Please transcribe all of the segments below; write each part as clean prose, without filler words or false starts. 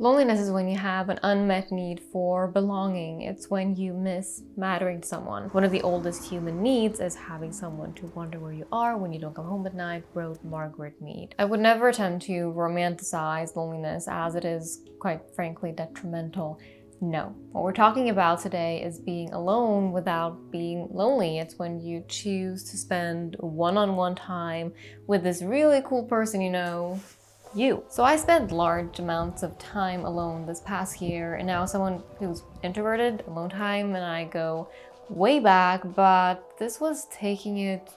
Loneliness is when you have an unmet need for belonging. It's when you miss mattering to someone. One of the oldest human needs is having someone to wonder where you are when you don't come home at night, wrote Margaret Mead. I would never attempt to romanticize loneliness, as it is, quite frankly, detrimental. No. What we're talking about today is being alone without being lonely. It's when you choose to spend one-on-one time with this really cool person you. So I spent large amounts of time alone this past year, and now as someone who's introverted, alone time and I go way back, but this was taking it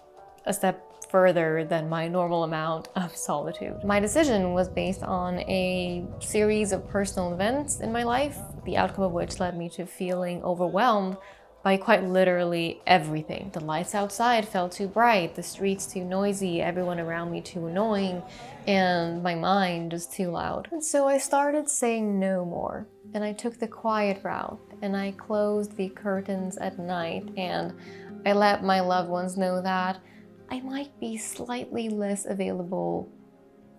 a step further than my normal amount of solitude. My decision was based on a series of personal events in my life, the outcome of which led me to feeling overwhelmed by quite literally everything. The lights outside felt too bright, the streets too noisy, everyone around me too annoying, and my mind just too loud. And so I started saying no more, and I took the quiet route, and I closed the curtains at night, and I let my loved ones know that I might be slightly less available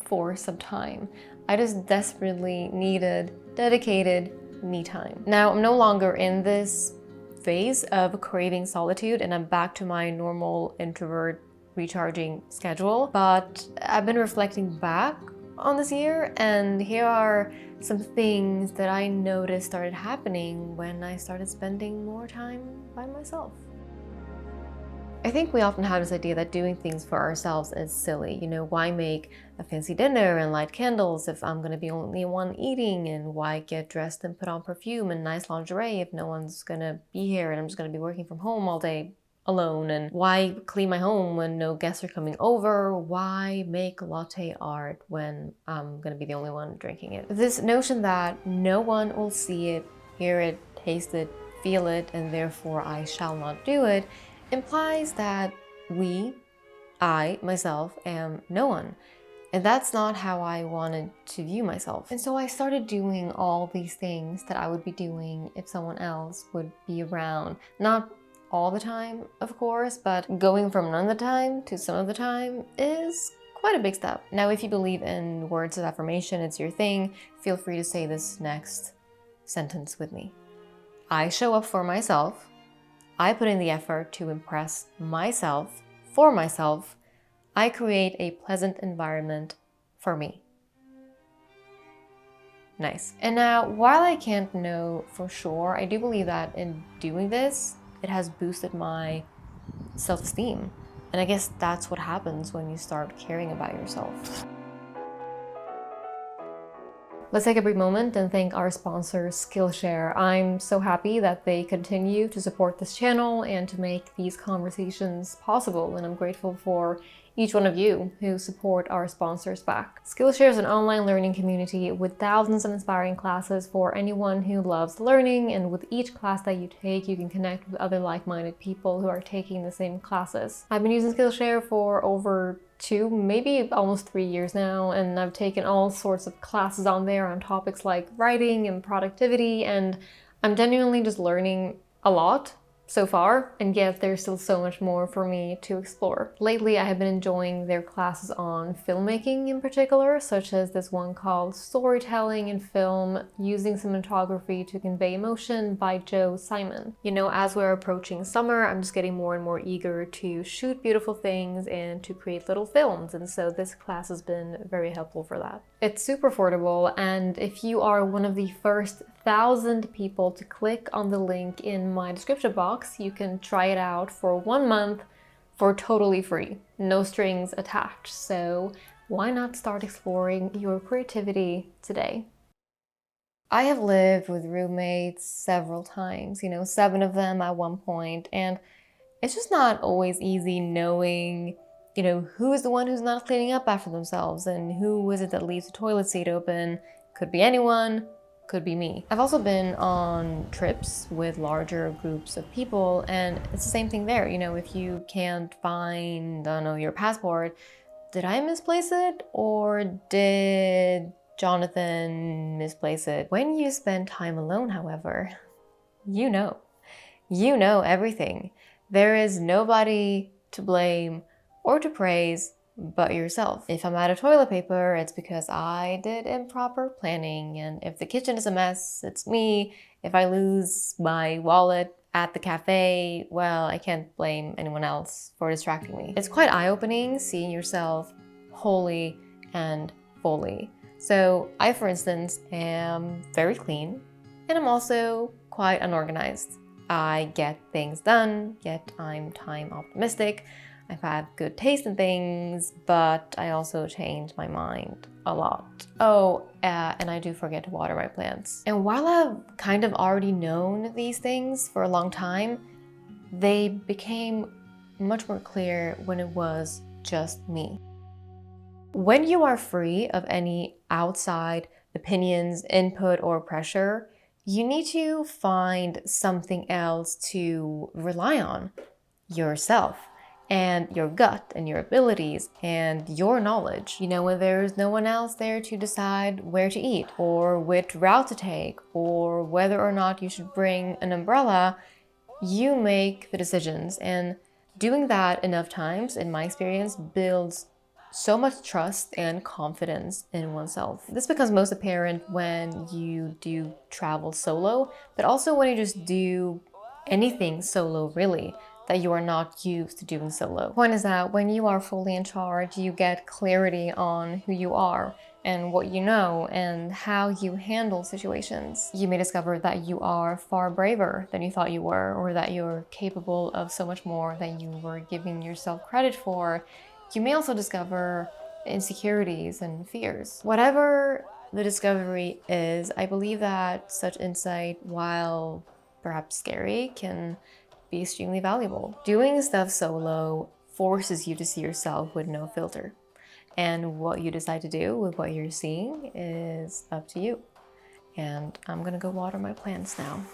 for some time. I just desperately needed dedicated me time. Now, I'm no longer in this phase of craving solitude, and I'm back to my normal introvert recharging schedule, but I've been reflecting back on this year, and here are some things that I noticed started happening when I started spending more time by myself. I think we often have this idea that doing things for ourselves is silly. Why make a fancy dinner and light candles if I'm gonna be only one eating? And why get dressed and put on perfume and nice lingerie if no one's gonna be here and I'm just gonna be working from home all day alone? And why clean my home when no guests are coming over? Why make latte art when I'm gonna be the only one drinking it? This notion that no one will see it, hear it, taste it, feel it, and therefore I shall not do it, implies that I, myself, am no one. And that's not how I wanted to view myself. And so I started doing all these things that I would be doing if someone else would be around. Not all the time, of course, but going from none of the time to some of the time is quite a big step. Now, if you believe in words of affirmation, it's your thing, feel free to say this next sentence with me. I show up for myself. I put in the effort to impress myself, for myself. I create a pleasant environment for me. Nice. And now, while I can't know for sure, I do believe that in doing this, it has boosted my self-esteem. And I guess that's what happens when you start caring about yourself. Let's take a brief moment and thank our sponsor, Skillshare. I'm so happy that they continue to support this channel and to make these conversations possible, and I'm grateful for each one of you who support our sponsors back. Skillshare is an online learning community with thousands of inspiring classes for anyone who loves learning, and with each class that you take, you can connect with other like-minded people who are taking the same classes. I've been using Skillshare for over 2, maybe almost 3 years now, and I've taken all sorts of classes on there on topics like writing and productivity, and I'm genuinely just learning a lot so far, and yet there's still so much more for me to explore. Lately, I have been enjoying their classes on filmmaking in particular, such as this one called Storytelling in Film, Using Cinematography to Convey Emotion by Joe Simon. As we're approaching summer, I'm just getting more and more eager to shoot beautiful things and to create little films, and so this class has been very helpful for that. It's super affordable, and if you are one of the first 1,000 people to click on the link in my description box, you can try it out for 1 month for totally free. No strings attached. So why not start exploring your creativity today? I have lived with roommates several times, 7 of them at one point, and it's just not always easy knowing who is the one who's not cleaning up after themselves and who is it that leaves the toilet seat open. Could be anyone. Could be me. I've also been on trips with larger groups of people, and it's the same thing there. If you can't find, your passport, did I misplace it or did Jonathan misplace it? When you spend time alone, however, you know everything. There is nobody to blame or to praise but yourself. If I'm out of toilet paper, it's because I did improper planning. And if the kitchen is a mess, it's me. If I lose my wallet at the cafe, well, I can't blame anyone else for distracting me. It's quite eye-opening seeing yourself wholly and fully. So I, for instance, am very clean, and I'm also quite unorganized. I get things done, yet I'm time optimistic. I've had good taste in things, but I also change my mind a lot. Oh, and I do forget to water my plants. And while I've kind of already known these things for a long time, they became much more clear when it was just me. When you are free of any outside opinions, input, or pressure, you need to find something else to rely on: yourself and your gut and your abilities and your knowledge. You know, when there's no one else there to decide where to eat or which route to take or whether or not you should bring an umbrella, you make the decisions. And doing that enough times, in my experience, builds so much trust and confidence in oneself. This becomes most apparent when you do travel solo, but also when you just do anything solo, really, that you are not used to doing solo. The point is that when you are fully in charge, you get clarity on who you are and what you know and how you handle situations. You may discover that you are far braver than you thought you were, or that you're capable of so much more than you were giving yourself credit for. You may also discover insecurities and fears. Whatever the discovery is, I believe that such insight, while perhaps scary, can be extremely valuable. Doing stuff solo forces you to see yourself with no filter. And what you decide to do with what you're seeing is up to you. And I'm gonna go water my plants now.